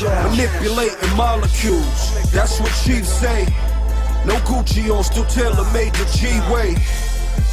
Manipulating molecules, that's what chiefs say. No Gucci on, still tailor-made the G-way.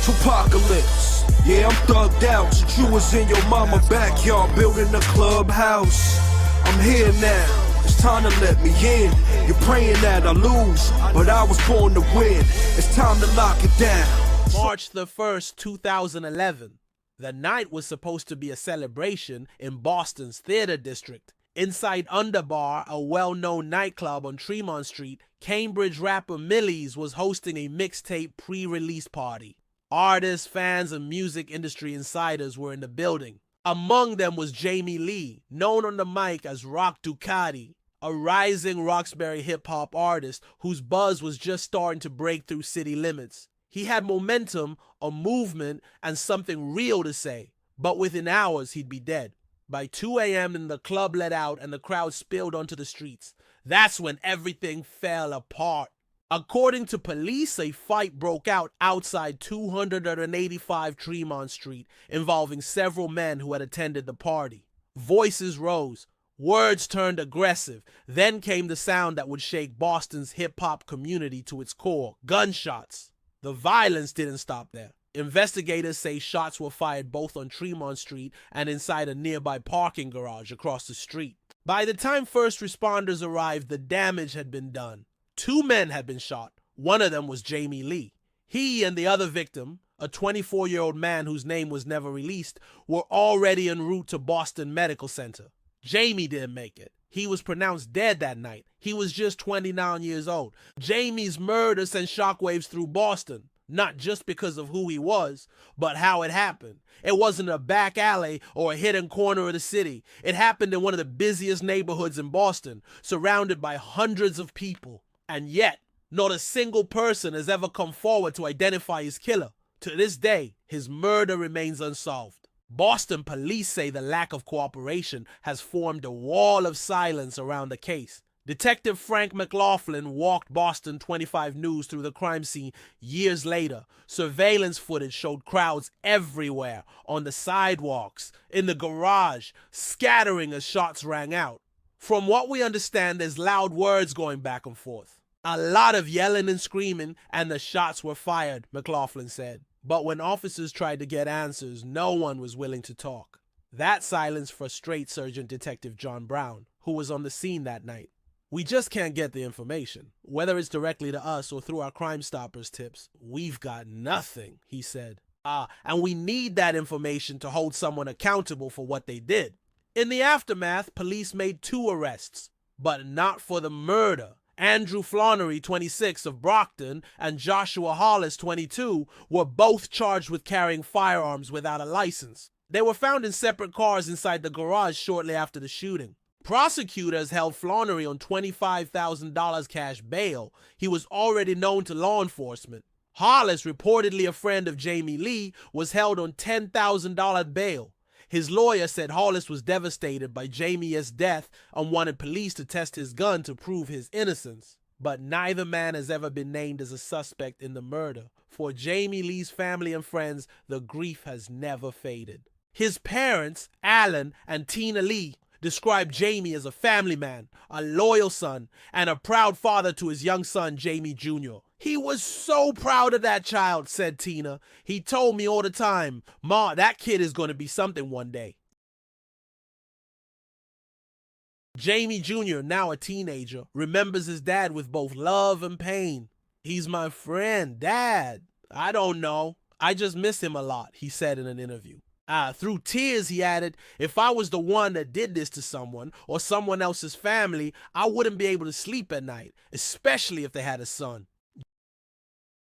Apocalypse, yeah, I'm thugged out. Since you was in your mama backyard building a clubhouse. I'm here now, it's time to let me in. You're praying that I lose, but I was born to win. It's time to lock it down. March the 1st, 2011. The night was supposed to be a celebration in Boston's Theater District. Inside Underbar, a well-known nightclub on Tremont Street, Cambridge rapper Millyz was hosting a mixtape pre-release party. Artists, fans, and music industry insiders were in the building. Among them was Jamie Lee, known on the mic as Roc Dukati, a rising Roxbury hip-hop artist whose buzz was just starting to break through city limits. He had momentum, a movement, and something real to say, but within hours he'd be dead. By 2 a.m. the club let out and the crowd spilled onto the streets. That's when everything fell apart. According to police, a fight broke out outside 285 Tremont Street, involving several men who had attended the party. Voices rose. Words turned aggressive. Then came the sound that would shake Boston's hip-hop community to its core: gunshots. The violence didn't stop there. Investigators say shots were fired both on Tremont Street and inside a nearby parking garage across the street. By the time first responders arrived, the damage had been done. 2 men had been shot. One of them was Jamie Lee. He and the other victim, a 24-year-old man whose name was never released, were already en route to Boston Medical Center. Jamie didn't make it. He was pronounced dead that night. He was just 29 years old. Jamie's murder sent shockwaves through Boston, not just because of who he was, but how it happened. It wasn't a back alley or a hidden corner of the city. It happened in one of the busiest neighborhoods in Boston, surrounded by hundreds of people. And yet, not a single person has ever come forward to identify his killer. To this day, his murder remains unsolved. Boston police say the lack of cooperation has formed a wall of silence around the case. Detective Frank McLaughlin walked Boston 25 News through the crime scene years later. Surveillance footage showed crowds everywhere, on the sidewalks, in the garage, scattering as shots rang out. From what we understand, there's loud words going back and forth. A lot of yelling and screaming, and the shots were fired, McLaughlin said. But when officers tried to get answers, no one was willing to talk. That silence frustrates Sergeant Detective John Brown, who was on the scene that night. "We just can't get the information. Whether it's directly to us or through our Crime Stoppers tips, we've got nothing," he said. And we need that information to hold someone accountable for what they did. In the aftermath, police made 2 arrests, but not for the murder. Andrew Flannery, 26, of Brockton, and Joshua Hollis, 22, were both charged with carrying firearms without a license. They were found in separate cars inside the garage shortly after the shooting. Prosecutors held Flannery on $25,000 cash bail. He was already known to law enforcement. Hollis, reportedly a friend of Jamie Lee, was held on $10,000 bail. His lawyer said Hollis was devastated by Jamie's death and wanted police to test his gun to prove his innocence. But neither man has ever been named as a suspect in the murder. For Jamie Lee's family and friends, the grief has never faded. His parents, Alan and Tina Lee, described Jamie as a family man, a loyal son, and a proud father to his young son, Jamie Jr. "He was so proud of that child," said Tina. "He told me all the time, 'Ma, that kid is going to be something one day.'" Jamie Jr., now a teenager, remembers his dad with both love and pain. "He's my friend, Dad. I don't know. I just miss him a lot," he said in an interview. Through tears, he added, "If I was the one that did this to someone or someone else's family, I wouldn't be able to sleep at night, especially if they had a son."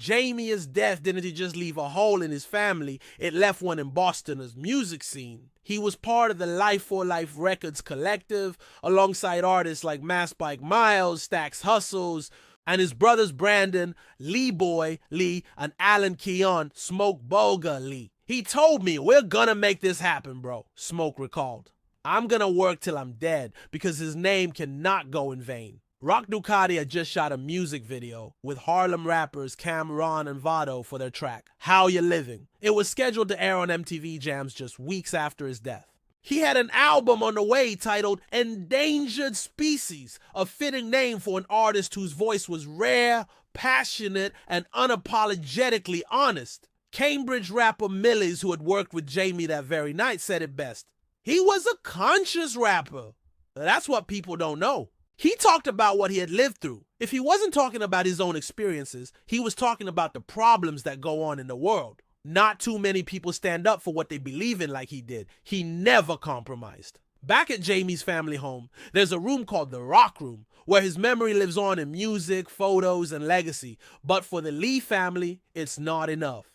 Jamie's death didn't just leave a hole in his family, it left one in Boston's music scene. He was part of the Life4Life Records collective, alongside artists like Mass Bike Miles, Stax Hustles, and his brothers Brandon, Lee Boy Lee, and Alan Keon, Smoke Bulga Lee. "He told me, 'We're gonna make this happen, bro,'" Smoke recalled. "I'm gonna work till I'm dead because his name cannot go in vain." Roc Dukati had just shot a music video with Harlem rappers Cameron and Vado for their track, "How You Living." It was scheduled to air on MTV Jams just weeks after his death. He had an album on the way titled Endangered Species, a fitting name for an artist whose voice was rare, passionate, and unapologetically honest. Cambridge rapper Millyz, who had worked with Jamie that very night, said it best. He was a conscious rapper. That's what people don't know. He talked about what he had lived through. If he wasn't talking about his own experiences, he was talking about the problems that go on in the world. Not too many people stand up for what they believe in like he did. He never compromised. Back at Jamie's family home, there's a room called the Roc Room, where his memory lives on in music, photos, and legacy. But for the Lee family, it's not enough.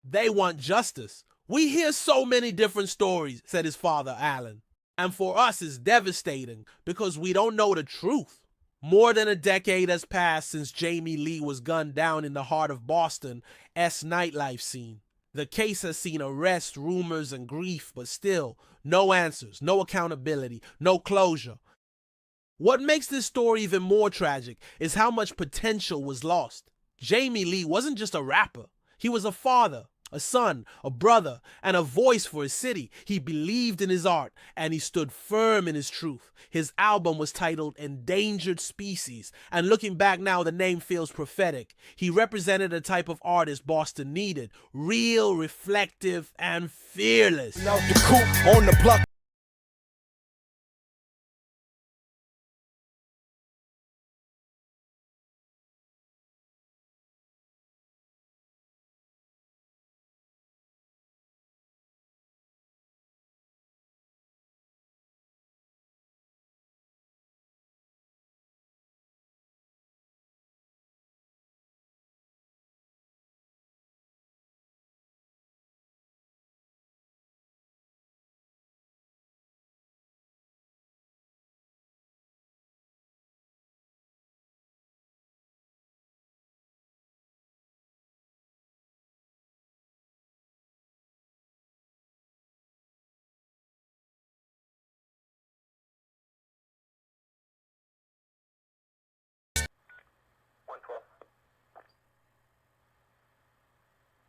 They want justice. We hear so many different stories, said his father, Alan. And for us, it's devastating because we don't know the truth. More than a decade has passed since Jamie Lee was gunned down in the heart of Boston's nightlife scene. The case has seen arrests, rumors, and grief, but still, no answers, no accountability, no closure. What makes this story even more tragic is how much potential was lost. Jamie Lee wasn't just a rapper. He was a father, a son, a brother, and a voice for his city. He believed in his art, and he stood firm in his truth. His album was titled Endangered Species, and looking back now, the name feels prophetic. He represented a type of artist Boston needed, real, reflective, and fearless. Out the coop on the block.